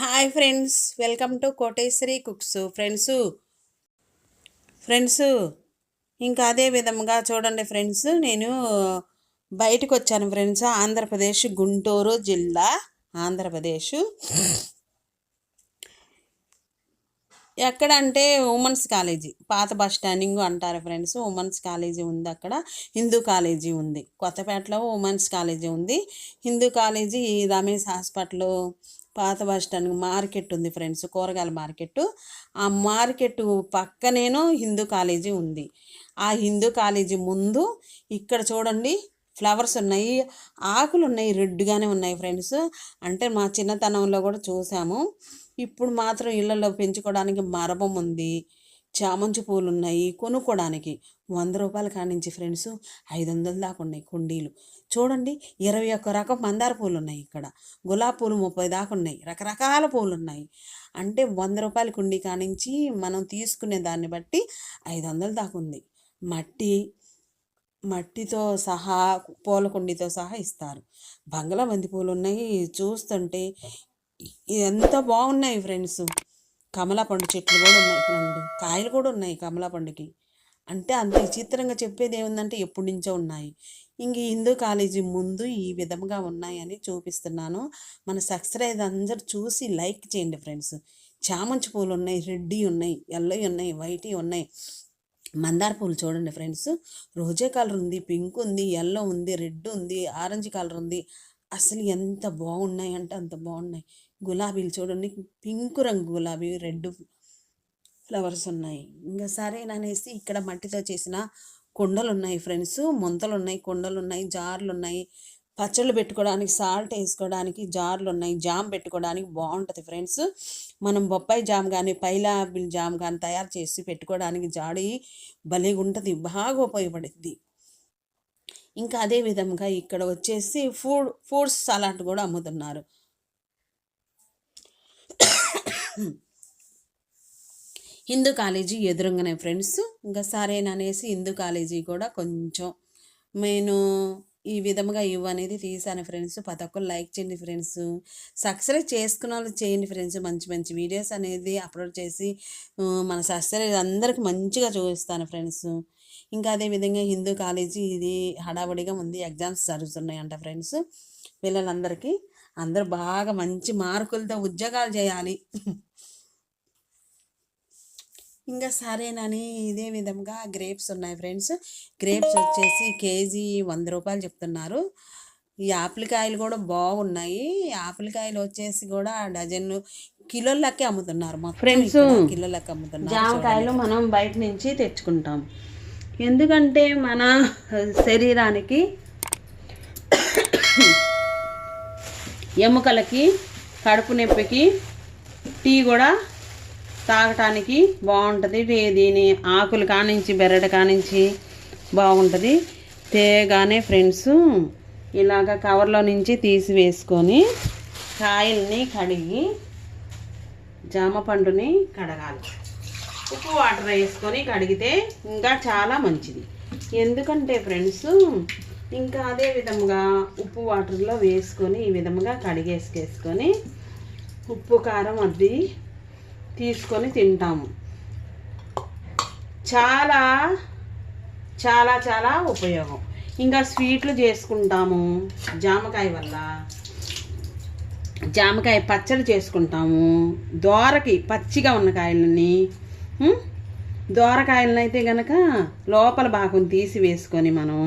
Hi friends, welcome to Koteswari cooks. Friends ఇంకా అదే విధంగా చూడండి ఫ్రెండ్స్, నేను బయటకు వచ్చాను ఫ్రెండ్స్. ఆంధ్రప్రదేశ్, గుంటూరు జిల్లా, ఆంధ్రప్రదేశ్. ఎక్కడంటే ఉమెన్స్ కాలేజీ, పాత బస్ స్టాండింగ్ అంటారు ఫ్రెండ్స్. ఉమెన్స్ కాలేజీ ఉంది అక్కడ. హిందూ కాలేజీ ఉంది కొత్తపేటలో. ఉమెన్స్ కాలేజీ ఉంది, హిందూ కాలేజీ, రమేష్ హాస్పిటల్, పాత బస్ స్టాండ్, మార్కెట్ ఉంది ఫ్రెండ్స్, కూరగాయల మార్కెట్. ఆ మార్కెట్ పక్కనేనో హిందూ కాలేజీ ఉంది. ఆ హిందూ కాలేజీ ముందు ఇక్కడ చూడండి ఫ్లవర్స్ ఉన్నాయి, ఆకులు ఉన్నాయి, రెడ్గానే ఉన్నాయి ఫ్రెండ్స్. అంటే మా చిన్నతనంలో కూడా చూసాము. ఇప్పుడు మాత్రం ఇళ్ళల్లో పెంచుకోవడానికి మరబం ఉంది, చామంతి పూలు ఉన్నాయి. కొనుక్కోవడానికి 100 రూపాయల కానించి ఫ్రెండ్స్ 500 దాకా ఉన్నాయి కుండీలు. చూడండి 21 రకం మందార పూలు ఉన్నాయి ఇక్కడ. గులాబీ పూలు 30 దాకా ఉన్నాయి. రకరకాల పూలు ఉన్నాయి. అంటే 100 రూపాయల కుండీ కానించి మనం తీసుకునే దాన్ని బట్టి 500 దాకా ఉంది. మట్టితో సహా, పూల కుండీతో సహా ఇస్తారు. బంతి పూలు ఉన్నాయి. చూస్తుంటే ఎంత బాగున్నాయి ఫ్రెండ్స్. కమలా పండు చెట్లు కూడా ఉన్నాయి ఫ్రెండ్, కాయలు కూడా ఉన్నాయి కమలా పండుకి. అంటే అంత విచిత్రంగా చెప్పేది ఏముందంటే ఎప్పటి నుంచో ఉన్నాయి. ఇంక హిందూ కాలేజీ ముందు ఈ విధంగా ఉన్నాయని చూపిస్తున్నాను. మన సబ్స్క్రైబ్ అందరూ చూసి లైక్ చేయండి ఫ్రెండ్స్. చామంతి పూలు ఉన్నాయి, రెడ్డి ఉన్నాయి, ఎల్లో ఉన్నాయి, వైట్ ఉన్నాయి. మందార పూలు చూడండి ఫ్రెండ్స్, రోజే కలర్ ఉంది, పింక్ ఉంది, ఎల్లో ఉంది, రెడ్ ఉంది, ఆరెంజ్ కలర్ ఉంది. అసలు ఎంత బాగున్నాయి అంటే అంత బాగున్నాయి. గులాబీలు చూడండి, పింక్ రంగు గులాబీ, రెడ్ ఫ్లవర్స్ ఉన్నాయి. ఇంకా సరేననేసి ఇక్కడ మట్టితో చేసిన కుండలు ఉన్నాయి ఫ్రెండ్స్, ముంతలు ఉన్నాయి, కుండలు ఉన్నాయి, జార్లు ఉన్నాయి. పచ్చళ్ళు పెట్టుకోవడానికి, సాల్ట్ వేసుకోవడానికి జార్లు ఉన్నాయి. జామ్ పెట్టుకోవడానికి బాగుంటుంది ఫ్రెండ్స్. మనం బొప్పాయి జామ్ కానీ, పైలాపిల్ జామ్ కానీ తయారు చేసి పెట్టుకోవడానికి జాడి భలేగా ఉంటుంది, బాగా ఉపయోగపడుద్ది. ఇంకా అదే విధంగా ఇక్కడ వచ్చేసి ఫ్రూట్స్ సలాడ్ కూడా అమ్ముతున్నారు. హిందూ కాలేజీ ఎదురుగానే ఫ్రెండ్స్. ఇంకా సరేననేసి హిందూ కాలేజీ కూడా కొంచెం నేను ఈ విధంగా అనేది తీసాను ఫ్రెండ్స్. ప్రతి ఒక్కరు లైక్ చేయండి ఫ్రెండ్స్. సబ్స్క్రైబ్ చేసుకున్న వాళ్ళు చేయండి ఫ్రెండ్స్. మంచి మంచి వీడియోస్ అనేది అప్లోడ్ చేసి మన సబ్స్క్రైబ్ అందరికీ మంచిగా చూపిస్తాను ఫ్రెండ్స్. ఇంకా అదేవిధంగా హిందూ కాలేజీ ఇది హడావుడిగా ఉంది, ఎగ్జామ్స్ జరుగుతున్నాయంట ఫ్రెండ్స్. పిల్లలందరికీ అందరూ బాగా మంచి మార్కులతో ఉద్యోగాలు చేయాలి. ఇంకా సరేనని ఇదే విధంగా గ్రేప్స్ ఉన్నాయి ఫ్రెండ్స్. గ్రేప్స్ వచ్చేసి కేజీ 100 రూపాయలు చెప్తున్నారు. ఈ ఆపిల్కాయలు కూడా బాగున్నాయి. ఆపిల్కాయలు వచ్చేసి కూడా డజన్లు కిలోలకే అమ్ముతున్నారు ఫ్రెండ్స్. కిలోలకి అమ్ముతున్నారు. జామకాయలు మనం బయట నుంచి తెచ్చుకుంటాం, ఎందుకంటే మన శరీరానికి, ఎముకలకి, కడుపు నొప్పికి టీ కూడా తాగటానికి బాగుంటుంది. దీని ఆకులు కానించి, బెరడు కానించి బాగుంటుంది. తేగానే ఫ్రెండ్స్ ఇలాగ కవర్లో నుంచి తీసి వేసుకొని కాయల్ని కడిగి, జామ పండుని కడగాలి. ఉప్పు వాటర్ వేసుకొని కడిగితే ఇంకా చాలా మంచిది. ఎందుకంటే ఫ్రెండ్స్ ఇంకా అదే విధంగా ఉప్పు వాటర్లో వేసుకొని ఈ విధంగా కడిగేసుకొని ఉప్పు కారం అది తీసుకొని తింటాము. చాలా చాలా చాలా ఉపయోగం. ఇంకా స్వీట్లు చేసుకుంటాము జామకాయ వల్ల. జామకాయ పచ్చడి చేసుకుంటాము. దోరకి పచ్చిగా ఉన్న కాయలని, దోరకాయలను అయితే కనుక లోపల భాగం తీసి వేసుకొని మనం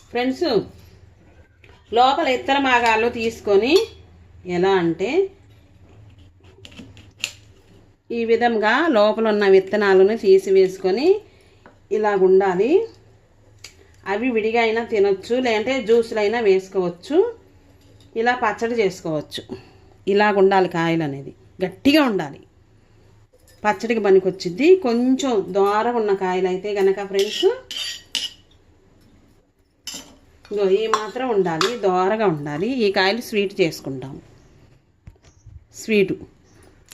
ఫ్రెండ్స్ లోపల ఇత్తర భాగాలు తీసుకొని ఎలా అంటే ఈ విధంగా లోపల ఉన్న విత్తనాలను తీసి వేసుకొని ఇలాగ ఉండాలి. అవి విడిగా అయినా తినొచ్చు, లేదంటే జ్యూస్లు అయినా వేసుకోవచ్చు. ఇలా పచ్చడి చేసుకోవచ్చు. ఇలాగ ఉండాలి కాయలు అనేది, గట్టిగా ఉండాలి, పచ్చడికి పనికొచ్చింది. కొంచెం దూరం ఉన్న కాయలు అయితే కనుక ఫ్రెండ్స్ ఈ మాత్రం ఉండాలి, దోరగా ఉండాలి. ఈ కాయలు స్వీట్ చేసుకుంటాం,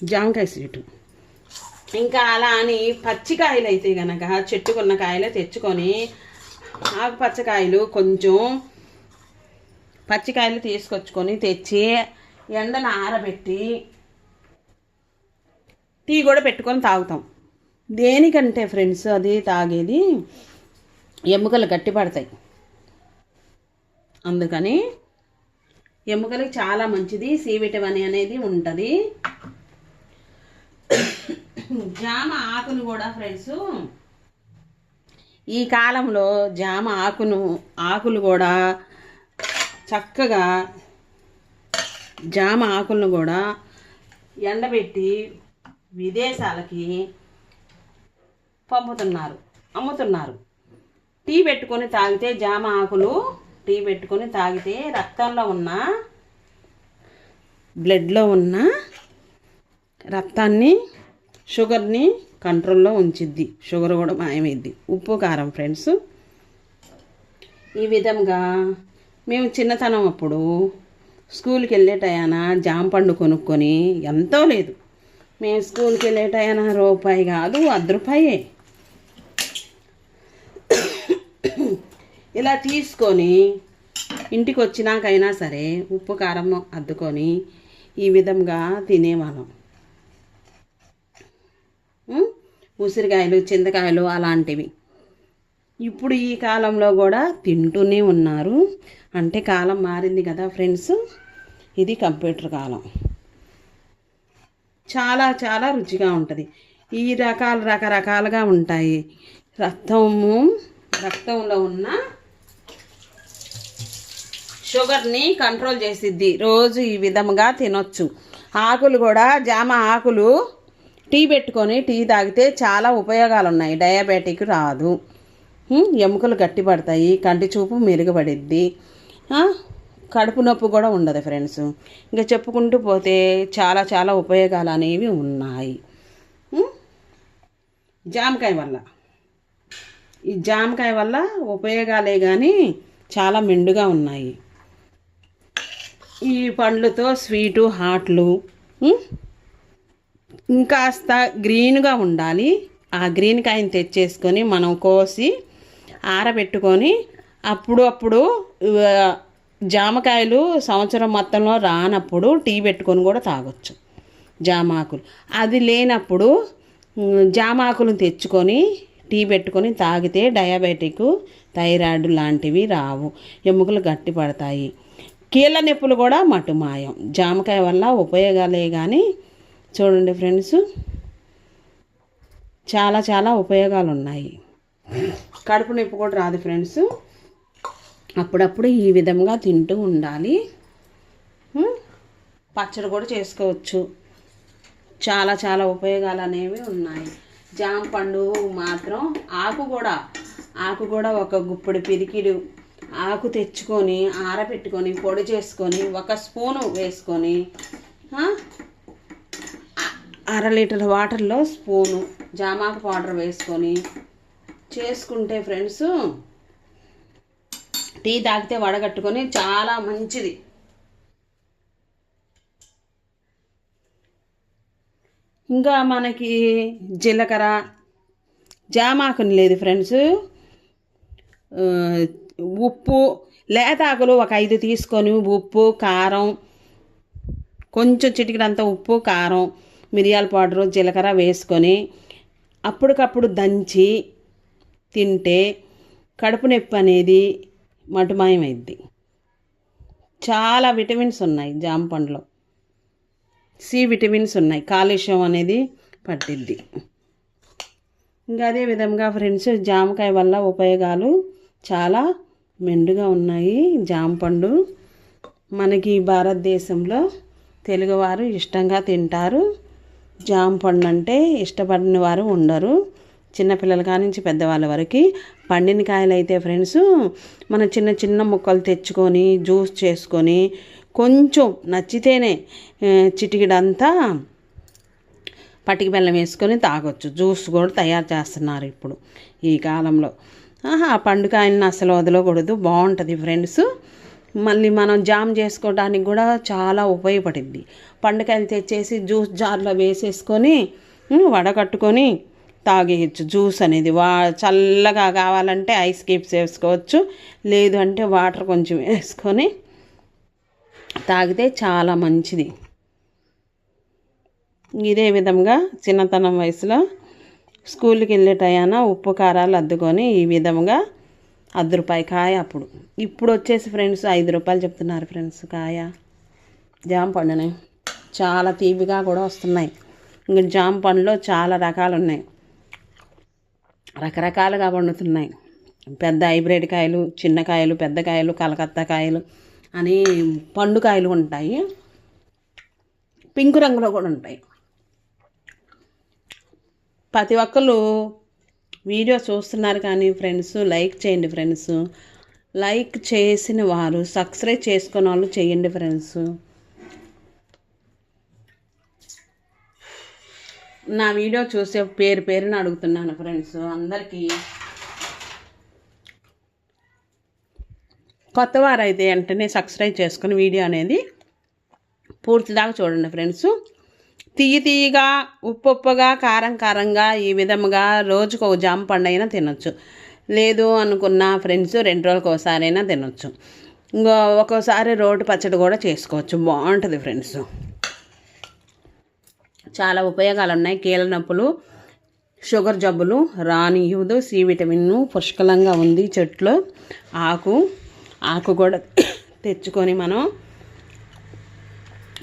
జామకాయ స్వీటు. ఇంకా అలా అని పచ్చికాయలు అయితే కనుక చెట్టుకున్న కాయలే తెచ్చుకొని, ఆకుపచ్చకాయలు కొంచెం పచ్చికాయలు తీసుకొచ్చుకొని తెచ్చి ఎండను ఆరబెట్టి టీ కూడా పెట్టుకొని తాగుతాం. దేనికంటే ఫ్రెండ్స్ అది తాగేది ఎముకలు గట్టిపడతాయి, అందుకని ఎముకలకి చాలా మంచిది. సి విటమిన్ అనేది ఉంటుంది. జామ ఆకును కూడా ఫ్రెండ్స్ ఈ కాలంలో జామ ఆకులు కూడా చక్కగా జామ ఆకులను కూడా ఎండబెట్టి విదేశాలకి అమ్ముతున్నారు. టీ పెట్టుకొని తాగితే జామ ఆకులు టీ పెట్టుకొని తాగితే రక్తంలో ఉన్న బ్లడ్లో ఉన్న రక్తాన్ని షుగర్ని కంట్రోల్లో ఉంచిద్ది. షుగర్ కూడా మాయమైద్ది. ఉప్పు కారం ఫ్రెండ్స్. ఈ విధంగా మేము చిన్నతనం అప్పుడు స్కూల్కి వెళ్ళే టయాన జామ పండు కొనుక్కొని, ఎంతో లేదు, మేము స్కూల్కి వెళ్ళే టయాన రూపాయి కాదు ₹10 ఇలా తీసుకొని ఇంటికి వచ్చినాకైనా సరే ఉప్పు కారం అద్దుకొని ఈ విధంగా తినేవాళ్ళం. ఉసిరికాయలు, చింతకాయలు అలాంటివి. ఇప్పుడు ఈ కాలంలో కూడా తింటూనే ఉన్నారు. అంటే కాలం మారింది కదా ఫ్రెండ్స్. ఇది కంప్యూటర్ కాలం. చాలా చాలా రుచిగా ఉంటుంది. ఈ రకరకాలుగా ఉంటాయి. రక్తంలో ఉన్న షుగర్ని కంట్రోల్ చేసిద్ది. రోజు ఈ విధంగా తినొచ్చు. ఆకులు కూడా జామ ఆకులు టీ పెట్టుకొని టీ తాగితే చాలా ఉపయోగాలు ఉన్నాయి. డయాబెటిక్ రాదు, ఎముకలు గట్టిపడతాయి, కంటి చూపు మెరుగుపడిద్ది, కడుపు నొప్పి కూడా ఉండదు ఫ్రెండ్స్. ఇంకా చెప్పుకుంటూ పోతే చాలా చాలా ఉపయోగాలు అనేవి ఉన్నాయి ఈ జామకాయ వల్ల ఉపయోగాలే కానీ చాలా మెండుగా ఉన్నాయి. ఈ పండ్లతో స్వీటు, హాట్లు ఇంకాస్త గ్రీన్గా ఉండాలి. ఆ గ్రీన్ కాయని తెచ్చేసుకొని మనం కోసి ఆరబెట్టుకొని అప్పుడు జామకాయలు సంవత్సరం మొత్తంలో రానప్పుడు టీ పెట్టుకొని కూడా తాగొచ్చు. జామాకులు అది లేనప్పుడు జామాకులను తెచ్చుకొని టీ పెట్టుకొని తాగితే డయాబెటిక్, థైరాయిడ్ లాంటివి రావు, ఎముకలు గట్టి పడతాయి. కీళ్ళ నొప్పులు కూడా మటుమాయం. జామకాయ వల్ల ఉపయోగాలే కానీ చూడండి ఫ్రెండ్స్, చాలా చాలా ఉపయోగాలు ఉన్నాయి. కడుపు నొప్పి కూడా రాదు ఫ్రెండ్స్. అప్పుడప్పుడు ఈ విధంగా తింటూ ఉండాలి. పచ్చడి కూడా చేసుకోవచ్చు. చాలా చాలా ఉపయోగాలు అనేవి ఉన్నాయి. జామ పండు మాత్రం ఆకు కూడా ఒక గుప్పెడు పిరికిడు ఆకు తెచ్చుకొని ఆరబెట్టుకొని పొడి చేసుకొని 1 స్పూను వేసుకొని 1/2 లీటర్ వాటర్లో స్పూను జామాకు పౌడర్ వేసుకొని చేసుకుంటే ఫ్రెండ్స్ టీ తాగితే వడగట్టుకొని చాలా మంచిది. ఇంకా మనకి జీలకర్ర, జామాకుని లేదు ఫ్రెండ్స్, ఉప్పు, లేతాకులు ఒక 5 తీసుకొని ఉప్పు, కారం, కొంచెం చిటికెడంత ఉప్పు, కారం, మిరియాల పౌడరు, జీలకర్ర వేసుకొని అప్పటికప్పుడు దంచి తింటే కడుపు నొప్పి అనేది మటుమాయమైద్ది. చాలా విటమిన్స్ ఉన్నాయి జామ పండులో. సి విటమిన్స్ ఉన్నాయి. కాల్షియం అనేది పట్టిద్ది. ఇంకా అదే విధంగా ఫ్రెండ్స్ జామకాయ వల్ల ఉపయోగాలు చాలా మెండుగా ఉన్నాయి. జామ పండు మనకి భారతదేశంలో తెలుగువారు ఇష్టంగా తింటారు. జామ పండు అంటే ఇష్టపడిన వారు ఉండరు. చిన్నపిల్లల కానించి పెద్దవాళ్ళ వరకు. పండిన కాయలు అయితే ఫ్రెండ్స్ మనం చిన్న చిన్న ముక్కలు తెచ్చుకొని జ్యూస్ చేసుకొని కొంచెం నచ్చితేనే చిటికెడంతా పటికి బెల్లం వేసుకొని తాగొచ్చు. జ్యూస్ కూడా తయారు చేస్తున్నారు ఇప్పుడు ఈ కాలంలో. ఆ పండుకాయలను అసలు వదలకూడదు, బాగుంటుంది ఫ్రెండ్స్. మళ్ళీ మనం జామ్ చేసుకోవడానికి కూడా చాలా ఉపయోగపడుద్ది. పండుకాయలు తెచ్చేసి జ్యూస్ జార్లో వేసేసుకొని వడకట్టుకొని తాగేయచ్చు. జ్యూస్ అనేది చల్లగా కావాలంటే ఐస్ క్యూబ్స్ వేసుకోవచ్చు, లేదు అంటే వాటర్ కొంచెం వేసుకొని తాగితే చాలా మంచిది. ఇదే విధంగా చిన్నతనం వయసులో స్కూల్కి వెళ్ళే టయాన ఉప్పు కారాలు అద్దుకొని ఈ విధంగా ₹10 కాయ అప్పుడు. ఇప్పుడు వచ్చేసి ఫ్రెండ్స్ ₹5 చెప్తున్నారు ఫ్రెండ్స్ కాయ. జామ పండుని చాలా తీపిగా కూడా వస్తున్నాయి. ఇంకా జామ పండులో చాలా రకాలు ఉన్నాయి, రకరకాలుగా పండుతున్నాయి. పెద్ద హైబ్రిడ్ కాయలు, చిన్న కాయలు, పెద్ద కాయలు, కలకత్తా కాయలు అని పండు కాయలు ఉంటాయి. పింక్ రంగులో కూడా ఉంటాయి. ప్రతి ఒక్కరు వీడియో చూస్తున్నారు కానీ ఫ్రెండ్స్ లైక్ చేయండి ఫ్రెండ్స్. లైక్ చేసిన వారు సబ్స్క్రైబ్ చేసుకున్న వాళ్ళు చేయండి ఫ్రెండ్స్. నా వీడియో చూసే పేరుని అడుగుతున్నాను ఫ్రెండ్స్. అందరికీ కొత్త వారైతే వెంటనే సబ్స్క్రైబ్ చేసుకుని వీడియో అనేది పూర్తిదాకా చూడండి ఫ్రెండ్స్. తీయగా, ఉప్పుగా, కారంగా ఈ విధముగా రోజుకు ఒక జామ పండు అయినా తినొచ్చు. లేదు అనుకున్న ఫ్రెండ్స్ 2 రోజులకు ఒకసారైనా తినొచ్చు. ఇంకా ఒక్కోసారి రోటి పచ్చడి కూడా చేసుకోవచ్చు, బాగుంటుంది ఫ్రెండ్స్. చాలా ఉపయోగాలు ఉన్నాయి. కీళ్ళ నొప్పులు, షుగర్ జబ్బులు రానివ్వదు. సి విటమిన్ పుష్కలంగా ఉంది చెట్లో. ఆకు కూడా తెచ్చుకొని మనం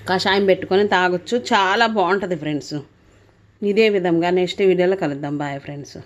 కషాయం పెట్టుకొని తాగొచ్చు. చాలా బాగుంటుంది ఫ్రెండ్స్. ఇదే విధంగా నెక్స్ట్ వీడియోలో కలుద్దాం. Bye friends.